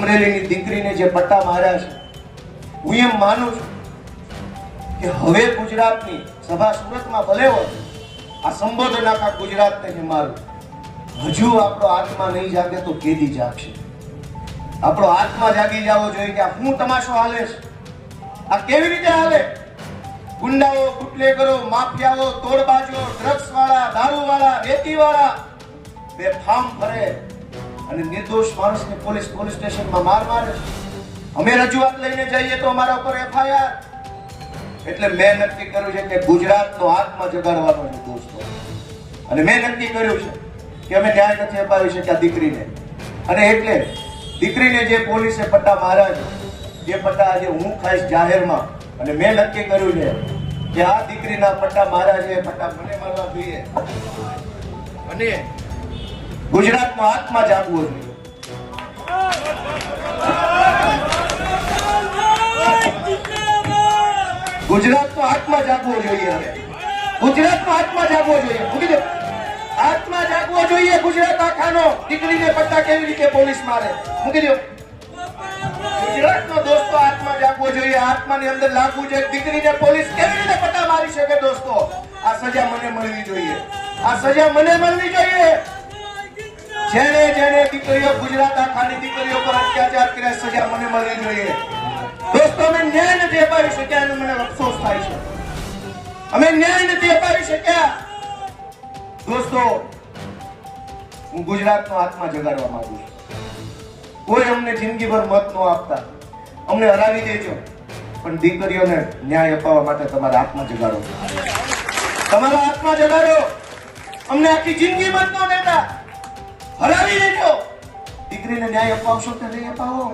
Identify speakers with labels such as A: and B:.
A: અમરેલીની દીકરીને જે પટ્ટા માર્યા છે, હું એમ માનું છું કે હવે ગુજરાતની સભા સુરતમાં ભલે હોય, આ સંબોધન આખા ગુજરાતને છે મારું, હજુ આપણો આત્મા નહીં જાગે તો કેદી જાગશે? આપણો આત્મા જાગી જવો જોઈએ કે આ શું તમાશો હાલે છે, આ કેવી રીતે હાલે? ગુંડાઓ, બુટલેગરો, માફિયાઓ, તોડબાજો, ડ્રગ્સ વાળા, દારૂ વાળા, રેતી વાળા બેફામ ફરે અને નિર્દોષ માણસને પોલીસ સ્ટેશનમાં મારે છે. અમે રજૂઆત લઈને જઈએ તો અમારા ઉપર FIR. એટલે મેં નક્કી કર્યું છે કે ગુજરાતનો આત્મા જગાડવાનો છે દોસ્તો. અને મેં નક્કી કર્યું છે કે અમે ન્યાય નથી અપાવી શક્યા દીકરીને, અને એટલે દીકરીને જે પોલીસે પટ્ટા માર્યા છે, જે પટ્ટા આજે હું ખાઈશ જાહેરમાં, અને મેં નક્કી કર્યું છે કે આ દીકરીના પટ્ટા માર્યા છે, પટ્ટા મને મારવા જોઈએ, અને ગુજરાતનો આત્મા જાગવો જોઈએ. ગુજરાતનો આત્મા જાગવો જોઈએ. હવે ગુજરાતનો આત્મા જાગવો જોઈએ. મૂકી દો, આત્મા જાગવો જોઈએ ગુજરાત આખાનો. દીકરીને પટ્ટા કેવી રીતે પોલીસ મારે? મૂકી દો. ગુજરાતનો દોસ્તો આત્મા જાગવો જોઈએ. આત્માની અંદર લાગવું જોઈએ. દીકરીને પોલીસ કેવી રીતે પટ્ટા મારી શકે? દોસ્તો, આ સજા મને મળવી જોઈએ. આ સજા મને મળવી જોઈએ. જેને દીકરીઓ, ગુજરાત આખાની દીકરીઓ પર અત્યાચાર કર્યા, સજા મને મળવી જોઈએ. દોસ્તો, અમે ન્યાય નથી અપાવી શક્યા અને મને અફસોસ થાય છે. અમે ન્યાય નથી અપાવી શક્યા. દોસ્તો, હું ગુજરાતનો આત્મા જગાડવા માંગુ છું. કોઈ અમને જિંદગીભર મત ન આપતા, અમને હરાવી દેજો, પણ દીકરીઓને ન્યાય અપાવવા માટે તમારા આત્મા જગાડો. તમારા આત્મા જગાડો. અમને આખી જિંદગી મત ન દેતા, હરાવી દેજો. દીકરીને ન્યાય અપાવશો કે નહીં અપાવો?